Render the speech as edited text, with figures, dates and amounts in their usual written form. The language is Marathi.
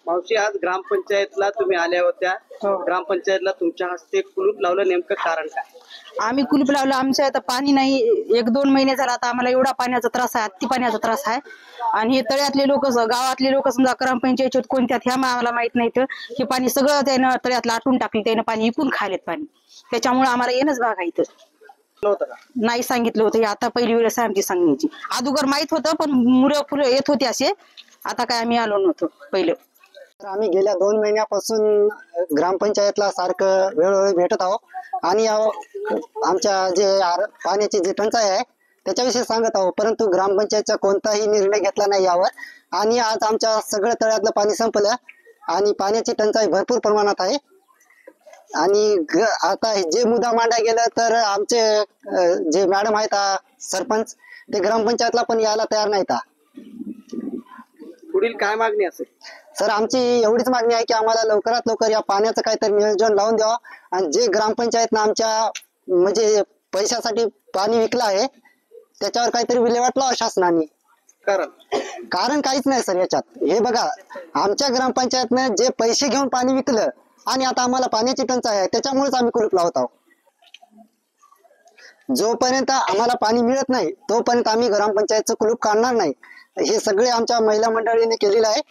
मावशी, आज ग्रामपंचायतला तुम्ही आल्या होत्या. हो. ग्रामपंचायतला तुमच्या हस्ते कुलूप लावलं, नेमकं कारण काय? आम्ही कुलूप लावलं. आमच्या आता पाणी नाही. 1-2 महिने झाला आता आम्हाला एवढा पाण्याचा त्रास आहे, अति पाण्याचा त्रास आहे. आणि हे तळ्यातले लोक, गावातले लोक समजा ग्रामपंचायत कोणत्यात ह्या आम्हाला माहित नाही. तर हे पाणी सगळं त्यानं तळ्यातलं आटून टाकलं, त्यानं पाणी इकून खायलेत पाणी. त्याच्यामुळे आम्हाला येणंच भागायचं होतं का? नाही. सांगितलं होतं, हे आता पहिली वेळेस आहे आमची सांगण्याची. अगोदर माहित होतं पण मुलं फुलं येत होते असे. आता काय आम्ही आलो नव्हतो पहिलं. तर आम्ही गेल्या 2 महिन्यापासून ग्रामपंचायतला सारखं वेळोवेळी भेटत आहोत आणि आमच्या जे पाण्याची जी टंचाई आहे त्याच्याविषयी सांगत आहोत, परंतु ग्रामपंचायतचा कोणताही निर्णय घेतला नाही यावर. आणि आज आमच्या सगळं तळ्यातलं पाणी संपलं आणि पाण्याची टंचाई भरपूर प्रमाणात आहे. आणि आता जे मुद्दा मांडा गेलं तर आमचे जे मॅडम आहेत सरपंच, ते ग्रामपंचायतला पण यायला तयार नाहीत. पुढील काय मागणी असेल? सर, आमची एवढीच मागणी आहे की आम्हाला लवकरात लवकर या पाण्याचं काहीतरी नियोजन लावून द्यावं. आणि जे ग्रामपंचायतनं आमच्या म्हणजे पैशासाठी पाणी विकलं आहे त्याच्यावर काहीतरी विल्हेवाट लावा शासनाने. कारण काहीच नाही सर याच्यात. हे बघा, आमच्या ग्रामपंचायतनं जे पैसे घेऊन पाणी विकलं आणि आता आम्हाला पाण्याची टंचाई आहे, त्याच्यामुळेच आम्ही कुलूप लावत आहोत. जोपर्यंत आम्हाला पाणी मिळत नाही तोपर्यंत आम्ही ग्रामपंचायतचं कुलूप काढणार नाही. हे सगळे आमच्या महिला मंडळीने केलेलं आहे.